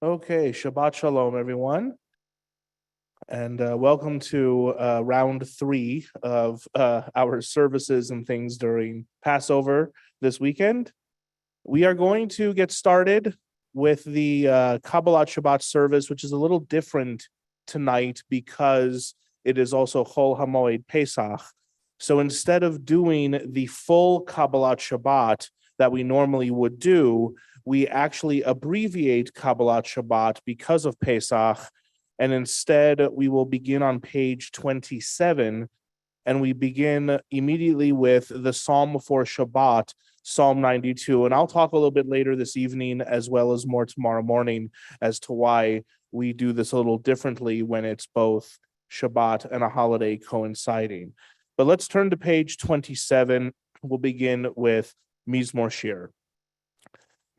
Okay, Shabbat Shalom, everyone, and welcome to round 3 of our services and things during Passover this weekend. We are going to get started with the Kabbalat Shabbat service, which is a little different tonight because it is also Chag HaMatzot Pesach. So instead of doing the full Kabbalat Shabbat that we normally would do, we actually abbreviate Kabbalat Shabbat because of Pesach, and instead we will begin on page 27, and we begin immediately with the Psalm for Shabbat, Psalm 92. And I'll talk a little bit later this evening, as well as more tomorrow morning, as to why we do this a little differently when it's both Shabbat and a holiday coinciding. But let's turn to page 27. We'll begin with Mizmor Shir.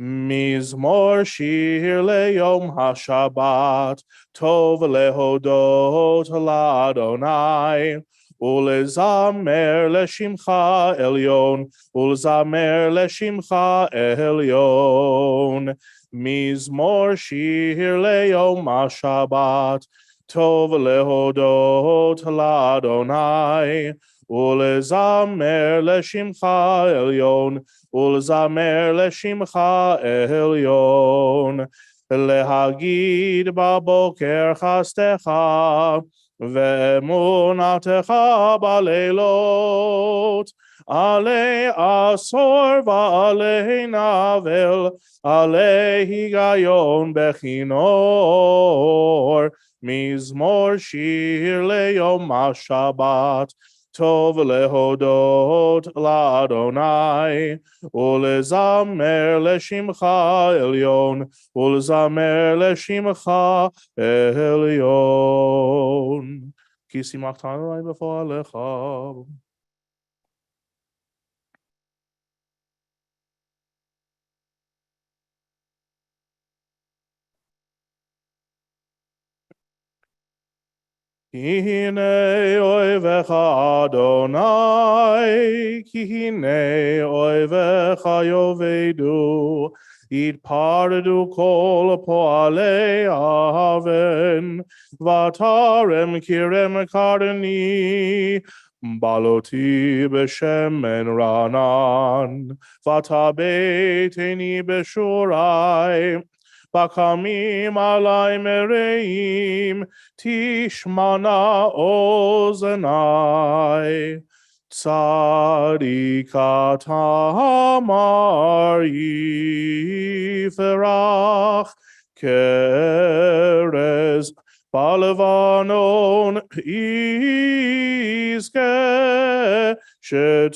Mizmor Shir leyom haShabbat, tov lehodot l'Adonai, ulezamer leshimcha elyon, ulezamer leshimcha elyon. Mizmor Shir leyom haShabbat, tov lehodot l'Adonai, ulezamer leshimcha elyon, ולזמר לשמך עליון, להגיד בבוקר חסדך ואמונתך בלילות, עלי עשור ועלי נבל, עלי היגיון בכינור, מזמור שיר ליום השבת, טוב להודות לאדוני, ולזמר לשמך עליון, ולזמר לשמך עליון. כי שימחתנו אלי בפועלך. הנה אויבך אדוני, כי הנה אויבך יאבדו, יתפרדו כל פועלי אבן, ותרם כרם קרני, בלותי בשמן רענן, ותביטני בשורי, בקמים עלי מרעים, תשמענה אוזני. צדיק תמר יפרח, כרז בלבנון יזכה, שתולים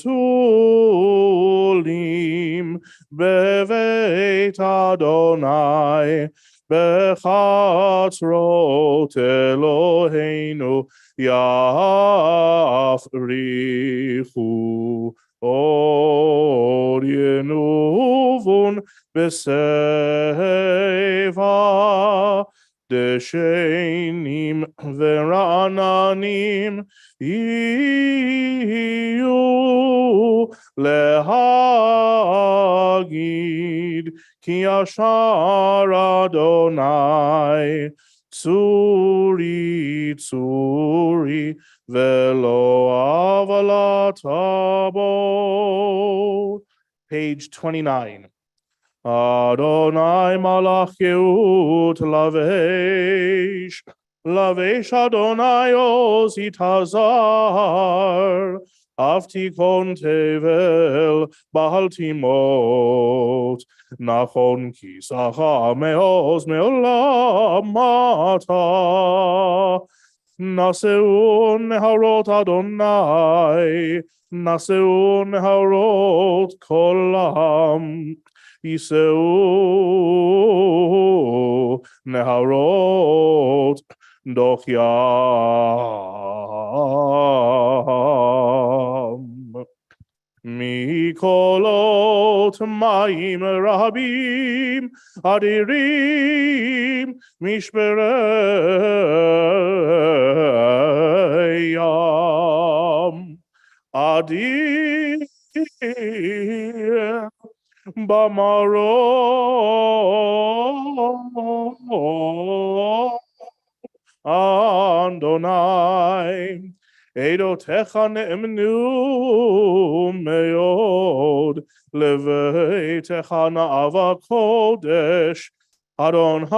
בבית אדוני, בחצרות אלוהינו יפריחו, עוד ינובון בשיבה, דשנים ורעננים יהיו, להגיד כי ישר אדוני, צורי צורי ולא עוולת בו. Page 29. Adonai malach geut lavesh, lavesh Adonai oz itazar, aftikon tevel baltimot, nachon kisacha meoz meolam mata, naseun harot Adonai, naseun harot kolam, יישאו נהרות דוח ים. מקולות מים רבים אדירים משברי ים. אדיר Bamaro Adonai. Eidotecha ne'emnu meod, leveitecha na'ava kodesh, Adonai,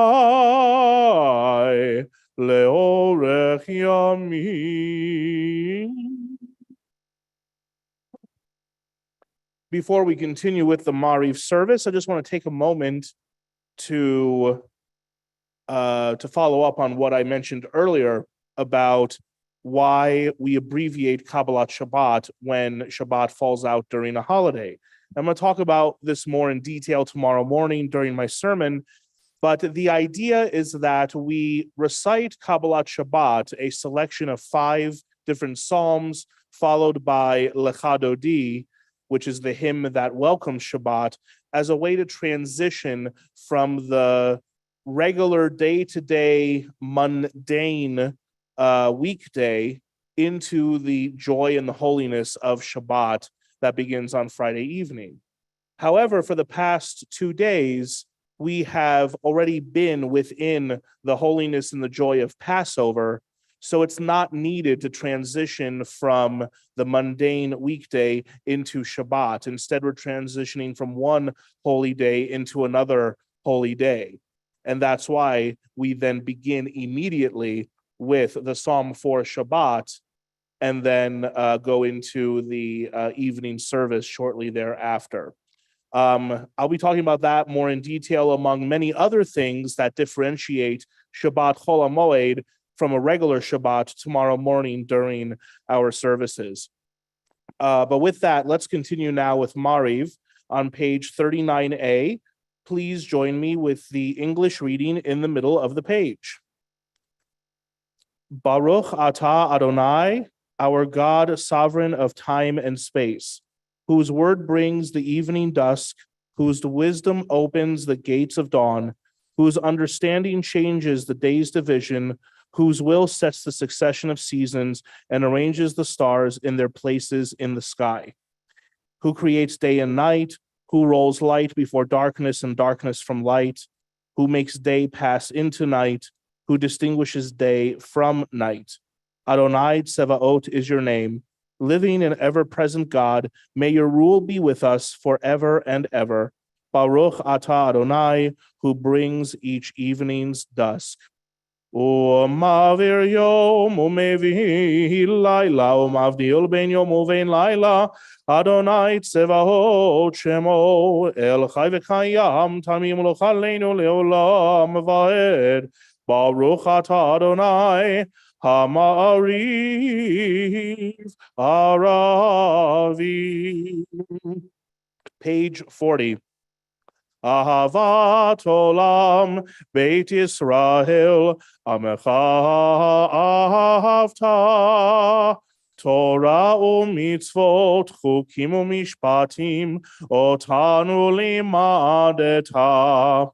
leorech yamim. Before we continue with the Mariv service, I just want to take a moment to follow up on what I mentioned earlier about why we abbreviate Kabbalat Shabbat when Shabbat falls out during a holiday. I'm going to talk about this more in detail tomorrow morning during my sermon, but the idea is that we recite Kabbalat Shabbat, a selection of 5 different psalms, followed by Lecha Dodi, which is the hymn that welcomes Shabbat, as a way to transition from the regular day-to-day mundane weekday into the joy and the holiness of Shabbat that begins on Friday evening. However, for the past 2 days, we have already been within the holiness and the joy of Passover, so it's not needed to transition from the mundane weekday into Shabbat. Instead, we're transitioning from one holy day into another holy day. And that's why we then begin immediately with the Psalm for Shabbat and then go into the evening service shortly thereafter. I'll be talking about that more in detail among many other things that differentiate Shabbat Chol HaMoed from a regular Shabbat tomorrow morning during our services. But with that, let's continue now with Mariv on page 39a. Please join me with the English reading in the middle of the page. Baruch atah Adonai, our God, sovereign of time and space, whose word brings the evening dusk, whose wisdom opens the gates of dawn, whose understanding changes the day's division, whose will sets the succession of seasons and arranges the stars in their places in the sky, who creates day and night, who rolls light before darkness and darkness from light, who makes day pass into night, who distinguishes day from night. Adonai Tsevaot is your name. Living and ever-present God, may your rule be with us forever and ever. Baruch atah Adonai, who brings each evening's dusk. ומעביר יום ומביא לילה ומבדיל בין יום ובין לילה אדוני צבאות שמו אל חי וקיים תמים ולכלנו לעולם ועד ברוך אתה אדוני המעריב ערבים. Page 40. Ahavat olam Beit Yisrael Amecha ahavta Torah u'mitzvot chukim u'mishpatim otanu limadeta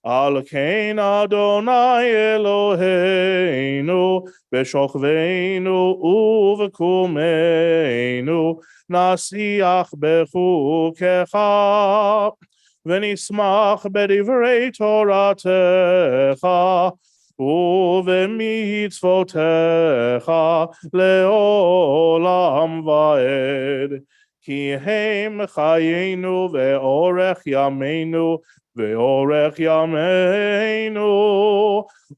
Al kein Adonai Eloheinu b'shochveinu u'v'kumeinu nasiach bechukecha ונשמח בדברי תורתך ובמצוותיך לעולם ועד. כי הם חיינו ואורך ימינו ואורך ימינו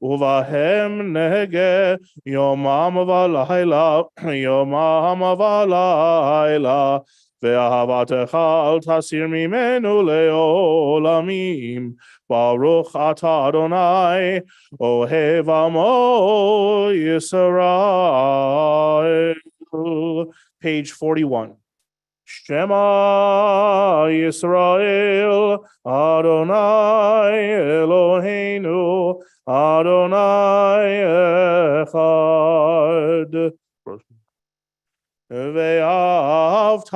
ובהם נהגה יומם ולילה יומם ולילה ואהבתך אל תסיר ממנו לעולמים. ברוך אתה אדוני אוהב עמו ישראל. Page 41. Shema Yisrael Adonai Eloheinu Adonai Echad. ואהבת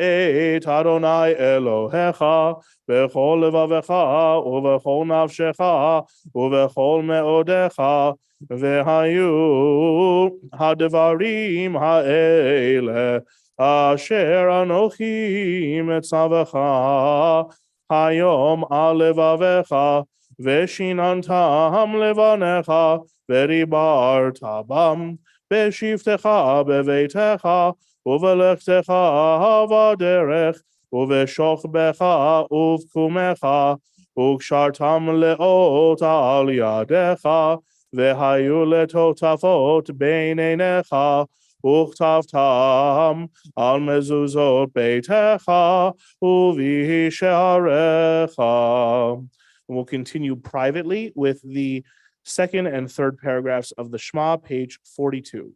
את אדוני אלוהיך בכל לבבך ובכל נפשך ובכל מאודיך והיו הדברים האלה אשר אנוכי מצווך היום על לבביך, ושיננתם לבניך, ודיברת בם, בשבתך בביתך, ובלכתך בדרך, ובשוכבך ובקומך, וקשרתם לאות על ידיך, והיו לטוטפות בין עיניך, וכתבתם על מזוזות ביתך ובשעריך. We'll continue privately with the second and third paragraphs of the Shema, page 42.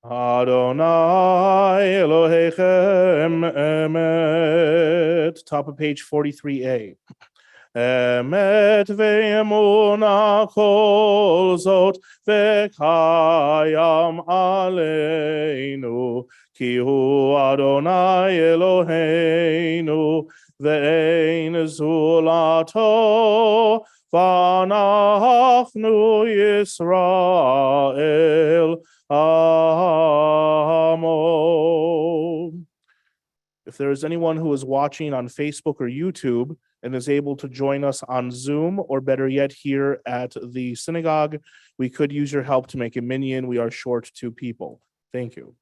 Adonai Elohechem Emet, top of page 43a. Emet ve'emuna kol zot ve'kayam aleinu, ki hu Adonai Eloheinu ve'ein zulato, v'anachnu Yisrael. If there is anyone who is watching on Facebook or YouTube and is able to join us on Zoom, or better yet, here at the synagogue, we could use your help to make a minyan. We are short 2 people. Thank you.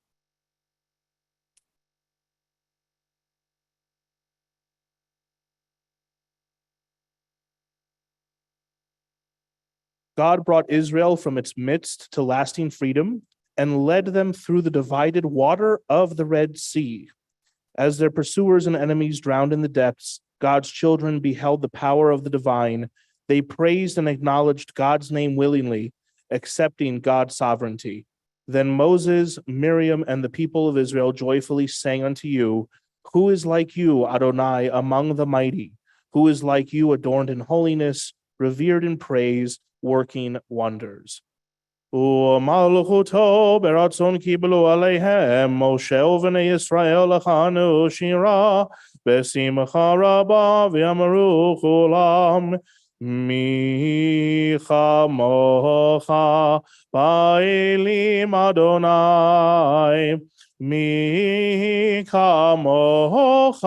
God brought Israel from its midst to lasting freedom and led them through the divided water of the Red Sea. As their pursuers and enemies drowned in the depths, God's children beheld the power of the divine. They praised and acknowledged God's name willingly, accepting God's sovereignty. Then Moses, Miriam, and the people of Israel joyfully sang unto you, "Who is like you, Adonai, among the mighty? Who is like you, adorned in holiness, revered in praise, working wonders?" ומלכותו ברצון קיבלו עליהם משה ובני ישראל לחנו שירה בשמחה רבה ואמרו כולם מי כמוך באלים אדוני מי כמוך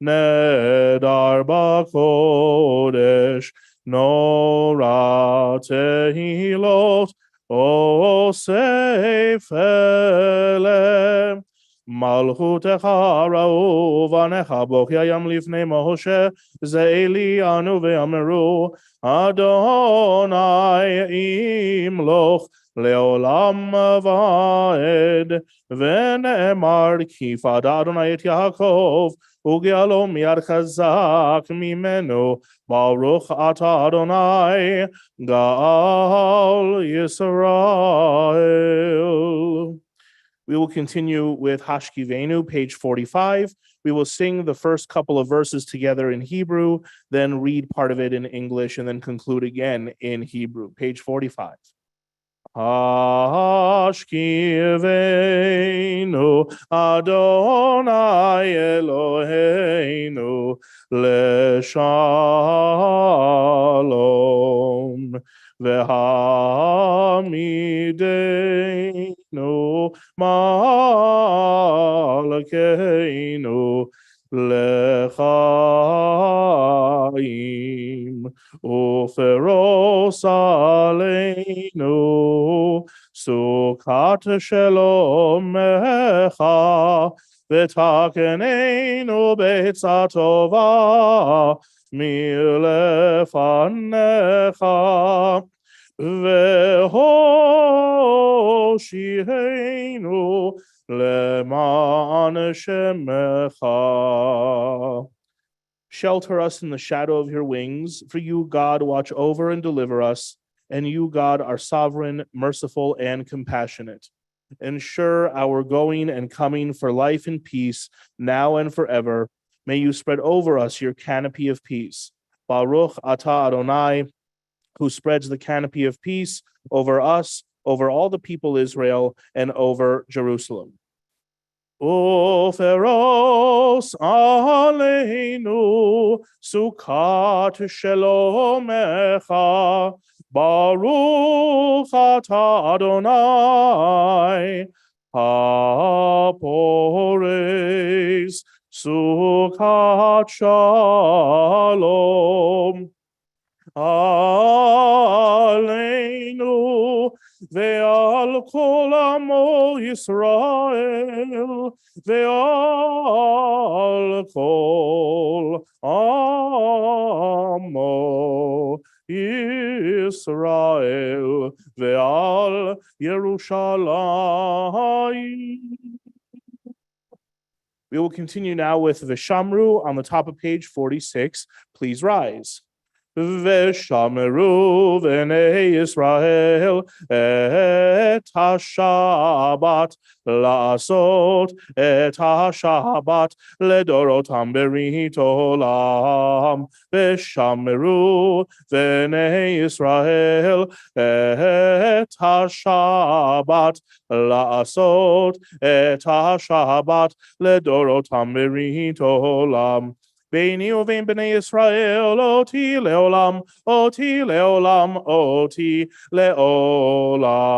נדר בקודש נורא תהילות אוסף אלה מלכותך ראו בניך בוקע ים לפני משה זה אלינו ואמרו אדוני ימלוך לעולם ועד ונאמר כי פדה אדוני את יעקב וגאלו מיד חזק ממנו ברוך אתה אדוני גאל Yisrael. We will continue with Hashkivenu, page 45. We will sing the first couple of verses together in Hebrew, then read part of it in English, and then conclude again in Hebrew. Page 45. Hashkivenu Adonai Eloheinu leshalom v'hamidenu malkeinu lechaim uferos aleinu סוכת שלומך, ותקננו בעצה טובה מלפניך, והושיענו למען שמך. Shelter us in the shadow of your wings, for you, God, watch over and deliver us, and you, God, are sovereign, merciful, and compassionate. Ensure our going and coming for life and peace, now and forever. May you spread over us your canopy of peace. Baruch atah Adonai, who spreads the canopy of peace over us, over all the people Israel, and over Jerusalem. Uferos aleinu sukat shelomecha, Baruch atah Adonai hapores sukat shalom aleinu ve'al kol amo Yisrael ve'al kol amo Yisrael ve'al Yerushalayim. We will continue now with Vishamru on the top of page 46. Please rise. Veshameru v'nei Yisrael et ha-Shabbat la'asot et ha-Shabbat ledorotam berit olam. Veshameru v'nei Yisrael et ha-Shabbat la'asot et ha-Shabbat ledorotam berit olam. Beini uvein bnei Yisrael, oti leolam, oti leolam, oti leolam.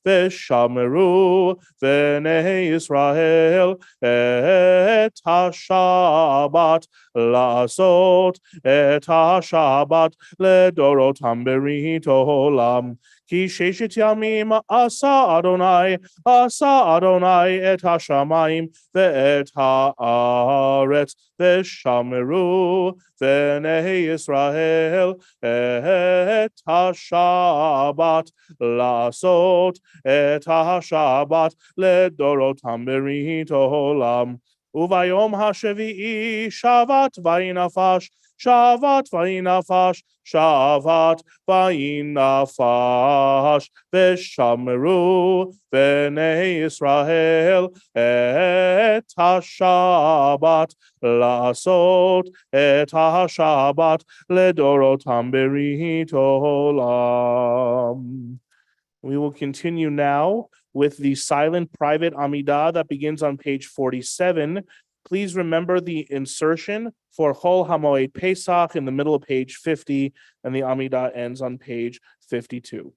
Veshameru v'nei Yisrael et ha-Shabbat la'asot et ha-Shabbat ledorotam berit olam. Ki sheshet yamim asa Adonai et ha-shamayim ve'et ha'aretz. Veshameru v'nei Yisrael et ha-Shabbat la'asot et ha-Shabbat ledorotam berit olam. Uvayom ha-shevi'i shavat va'inafash, shavat va'inafash, shavat va'inafash. Veshameru v'nei Yisrael et ha-Shabbat la'asot et ha-Shabbat ledorotam berit olam. We will continue now with the silent private Amidah that begins on page 47. Please remember the insertion for Chag HaMatzot Pesach in the middle of page 50, and the Amidah ends on page 52.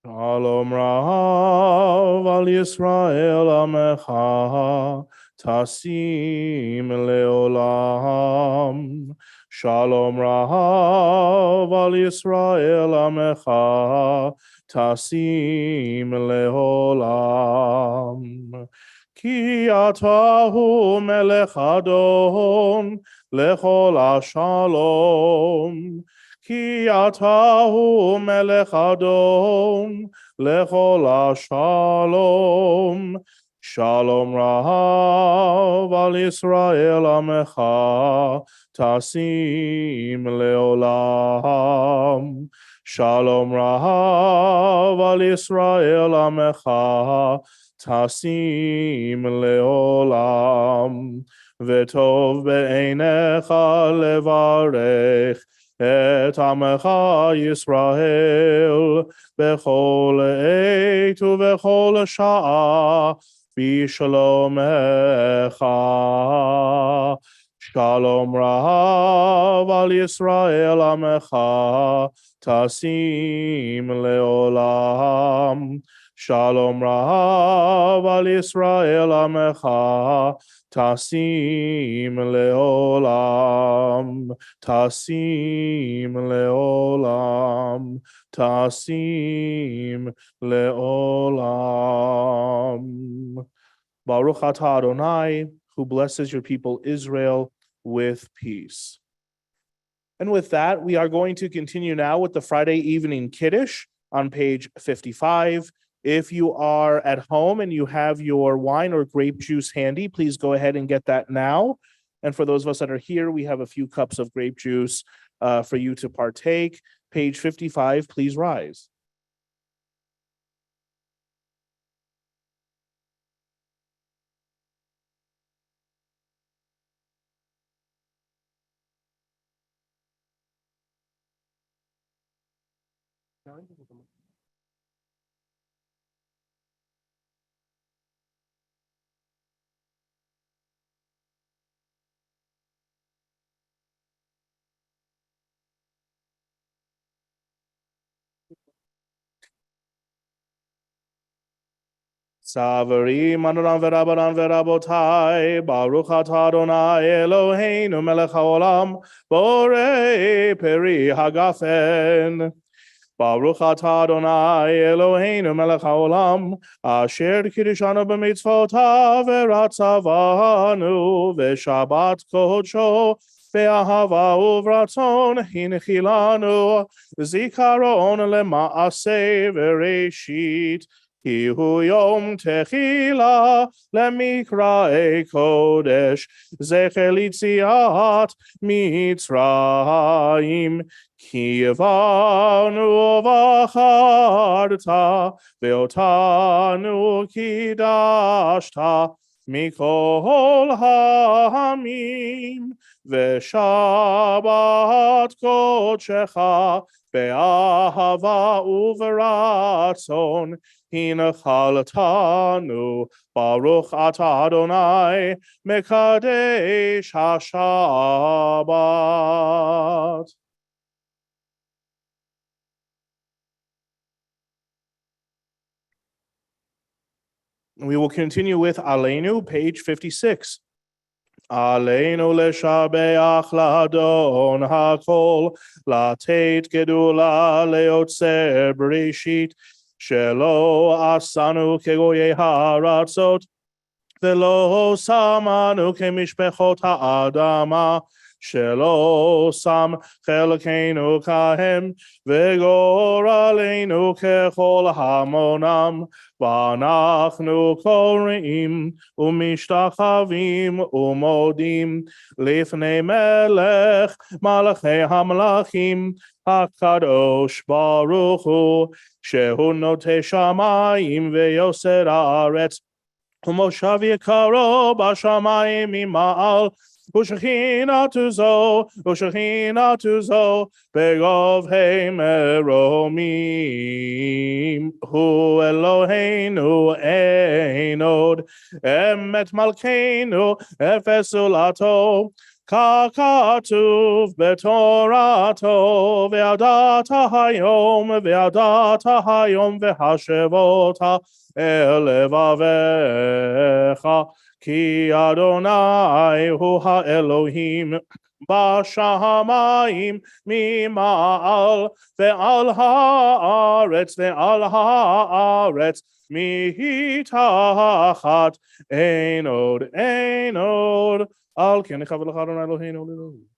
Shalom Rav al Yisrael Amecha Tasim Leolam. Shalom Rav al Yisrael Amecha Tasim Leolam. Ki atahu melech Adon lechol Shalom. Ki atahu melech Adon lechol Shalom. Shalom Rav al Yisrael Amecha Tasim Leolam. Shalom Rav al Yisrael Amecha Tasim Leolam. V'tov be'einecha levarech et Amecha Yisrael bechol eit uvechol sha'a b'shalomecha. Shalom Rav al Yisrael Amecha Tasim Leolam. Shalom Rav al Yisrael Amecha Tasim Leolam. Tasim Leolam. Tasim Leolam. Baruch atah Adonai, who blesses your people Israel with peace. And with that, we are going to continue now with the Friday evening Kiddush on page 55. If you are at home and you have your wine or grape juice handy, please go ahead and get that now. And for those of us that are here, we have a few cups of grape juice for you to partake. Page 55, please rise. Savarim Adonan v'Rabbanan v'Rabotai, Baruch atah Adonai Eloheinu melech haolam, borei peri hagafen. Baruch atah Adonai Eloheinu melech haolam, asher kiddushanu b'mitzvotav v'ratzavanu v'shabbat kodsho ve'ahava uvratzon hinchilanu zikaron lema'aseh v'reshit. Ki hu yom techila lemikra'e kodesh zecher litziat Mitzrayim. Ki yavanu v'acharta ve'otanu kidashta mikol ha'amim ve'shabbat kodshecha be'ahava uv'ratzon hinachaltanu. Baruch atah Adonai mekadesh haShabbat. We will continue with Aleinu, page 56. Aleinu leshabeach ladon hakol, latet gedula leotzer bereshit, shelo asanu kegoye haratzot, velo samanu kemishpechot ha'adama, shelo sam chelkeinu kahem, vegoraleinu kechol hamonam, ואנחנו קוראים ומשתחווים ומודים לפני מלך מלכי המלכים הקדוש ברוך הוא, שהוא נוטה שמיים ויוסר הארץ, ומושב יקרו בשמיים ממעל, ושכינתו זו בגובהי מרומים. הוא אלוהינו אין עוד, אמת מלכנו אפס זולתו, ככתוב בתורתו, וידעת היום והשבותה אל לבביך, כי אדוני הוא האלוהים בשמיים ממעל ועל הארץ מתחת, אין עוד על כן נכבד לך אדוני אלוהינו לעולם.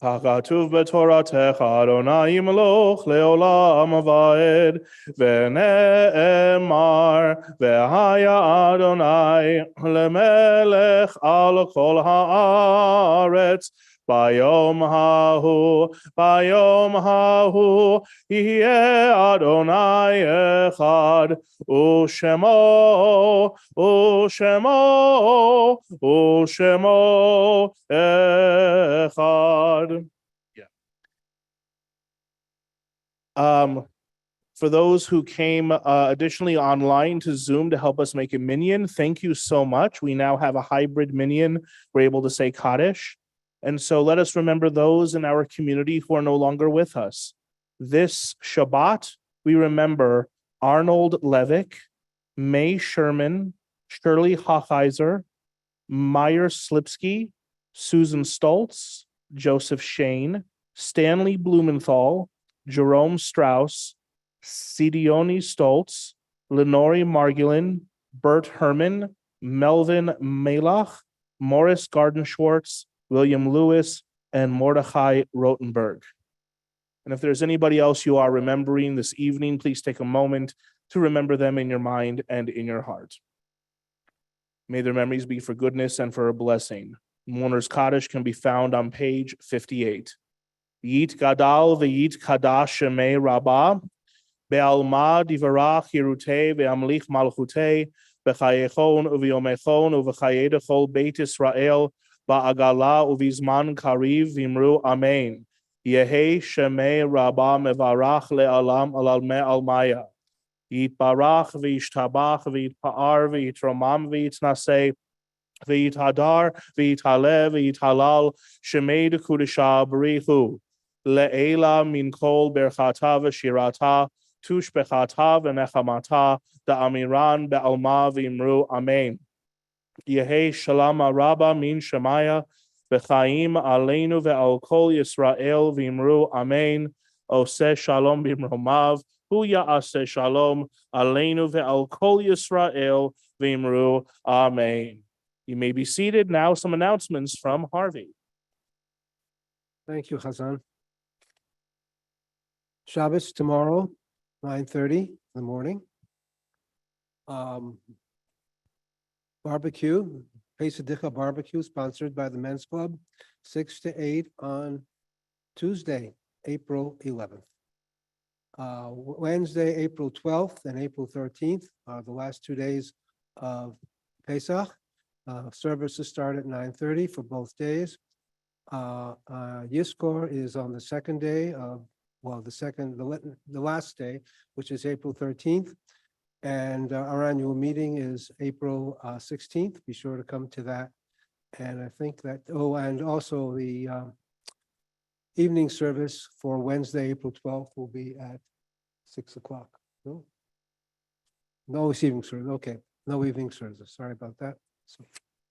ככתוב בתורתך, אדוני ימלוך לעולם ועד, ונאמר, והיה אדוני למלך על כל הארץ. ביום ההוא יהיה אדוני אחד, ושמו אחד. For those who came additionally online to Zoom to help us make a minyan, thank you so much. We now have a hybrid minyan. We're able to say Kaddish. And so let us remember those in our community who are no longer with us. This Shabbat, we remember Arnold Levick, May Sherman, Shirley Hochheiser, Meyer Slipsky, Susan Stoltz, Joseph Shane, Stanley Blumenthal, Jerome Strauss, Sidioni Stoltz, Lenore Margulin, Bert Herman, Melvin Malach, Morris Garden-Schwartz, William Lewis, and Mordechai Rotenberg. And if there's anybody else you are remembering this evening, please take a moment to remember them in your mind and in your heart. May their memories be for goodness and for a blessing. Mourner's Kaddish can be found on page 58. Yit Gadal v'yit Kadash Shemei Rabbah, Be'alma divarach Yerutei ve'amlich malchutei, B'chayechon u'v'yomechon u'v'chayedechol Beit Israel, Ba'agala uvizman kariv vimru amen. Yehi shemei Rabbah mevarach le'alam alalme almaya. Yitbarach v'yishtabach v'yitpa'ar v'yitromam v'yitnaseh v'yithadar v'yithalev v'yithalal shemei dekudesha b'richu. Le'ela min kol berchata v'shirata tushbechata v'nechamata da'amiran be'alma v'imru amen. Yehi shalom Rabba min Shemaya v'chaim aleinu ve'al kol Yisrael v'imru amen. Oseh shalom b'mromav hu ya'aseh shalom aleinu ve'al kol Yisrael v'imru amen. You may be seated. Now some announcements from Harvey. Thank you, Chazan. Shabbos tomorrow, 9:30 in the morning. Barbecue, Pesach barbecue sponsored by the Men's Club, 6 to 8 on Tuesday, April 11th. Wednesday, April 12th and April 13th are the last 2 days of Pesach. Services start at 9:30 for both days. Yiskor is on the second day of, the last day, which is April 13th. And our annual meeting is April 16th. Be sure to come to that. And I think that, and also the evening service for Wednesday, April 12th will be at 6 o'clock. No evening service. Okay, no evening service. Sorry about that. So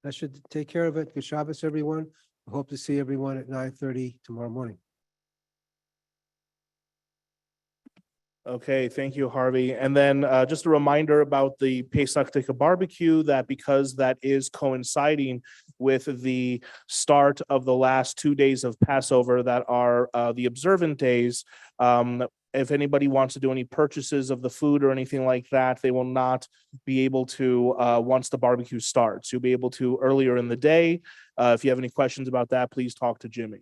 that should take care of it. Good Shabbos, everyone. I hope to see everyone at 9:30 tomorrow morning. Okay, thank you, Harvey. And then just a reminder about the Pesach Tikka barbecue, that because that is coinciding with the start of the last 2 days of Passover that are the observant days, if anybody wants to do any purchases of the food or anything like that, they will not be able to once the barbecue starts. You'll be able to earlier in the day. If you have any questions about that, please talk to Jimmy.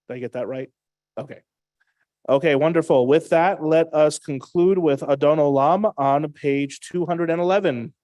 Did I get that right? Okay. Okay, wonderful. With that, let us conclude with Adon Olam on page 211.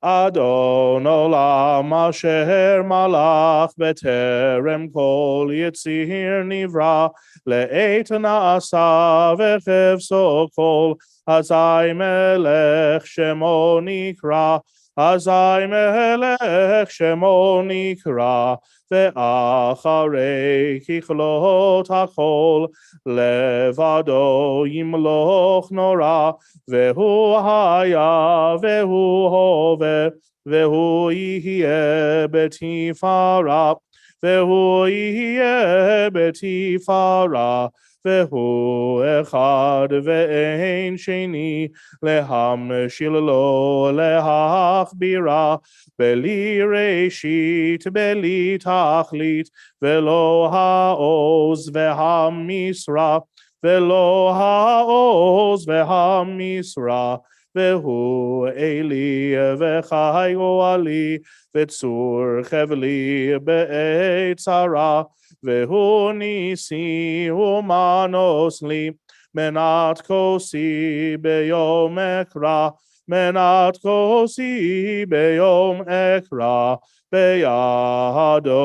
Adon olam asher malach beterem kol yitzir nivra le'et na'asa v'chevso kol hazai melech shemo nikra hazai melech shemo nikra ve'acharei kichlot hachol levado yimloch nora vehu haya vehu hove vehu yihye betifara vehu yihye betifara vehu echad ve'ein sheni lehamshil lo lehachbira beli reshit beli tachlit velo ha'oz ve'hamisra velo ha'oz ve'hamisra vehu eli v'chai goali v'tzur chevli be'etzara vehu nisi umanos li menat kosi beyom ekra menat kosi beyom ekra beyado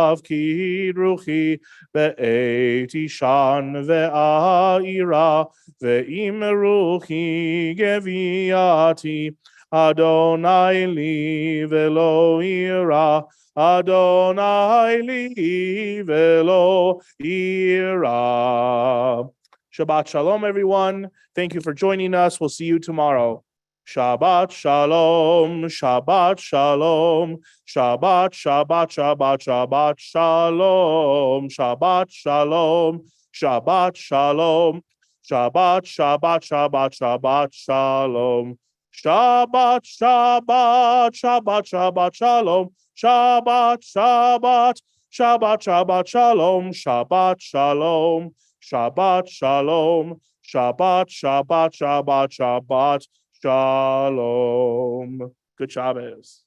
avkid ruchi be'et ishan ve'aira ve'im ruchi geviati Adonai li velo ira Adonai li velo ira. Shabbat shalom, everyone. Thank you for joining us. We'll see you tomorrow. Shabbat shalom, Shabbat shalom, Shabbat, Shabbat, Shabbat, Shabbat shalom, Shabbat shalom, Shabbat shalom, Shabbat, Shabbat, Shabbat, Shabbat shalom, Shabbat, Shabbat, Shabbat, Shabbat shalom, Shabbat, Shabbat, Shabbat, Shabbat shalom, Shabbat shalom, Shabbat shalom, Shabbat, Shabbat, Shabbat, Shabbat. Shalom. Good Shabbos.